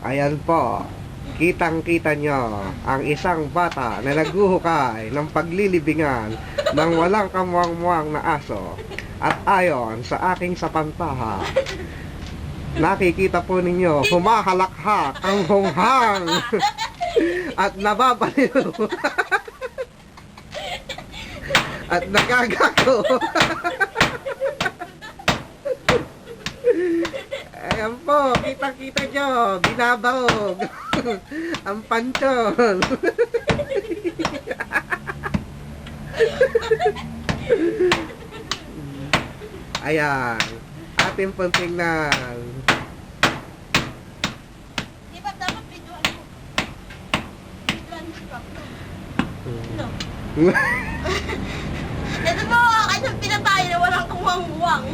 Ayan po. Kitang-kita nyo ang isang bata na naguhukay ng paglilibingan ng walang kamuang-muang na aso. At ayon sa aking sapantaha, nakikita po ninyo, humahalakhak ang hunghang at nababaliw at nagagago. Ayan po, kita-kita nyo, binabaog ang panchon. Ayan, ating pong tingnan. Di ba dapat videoan mo? Videoan mo truck mo. No. Ito mo, kanyang pinatay na walang kumangwang.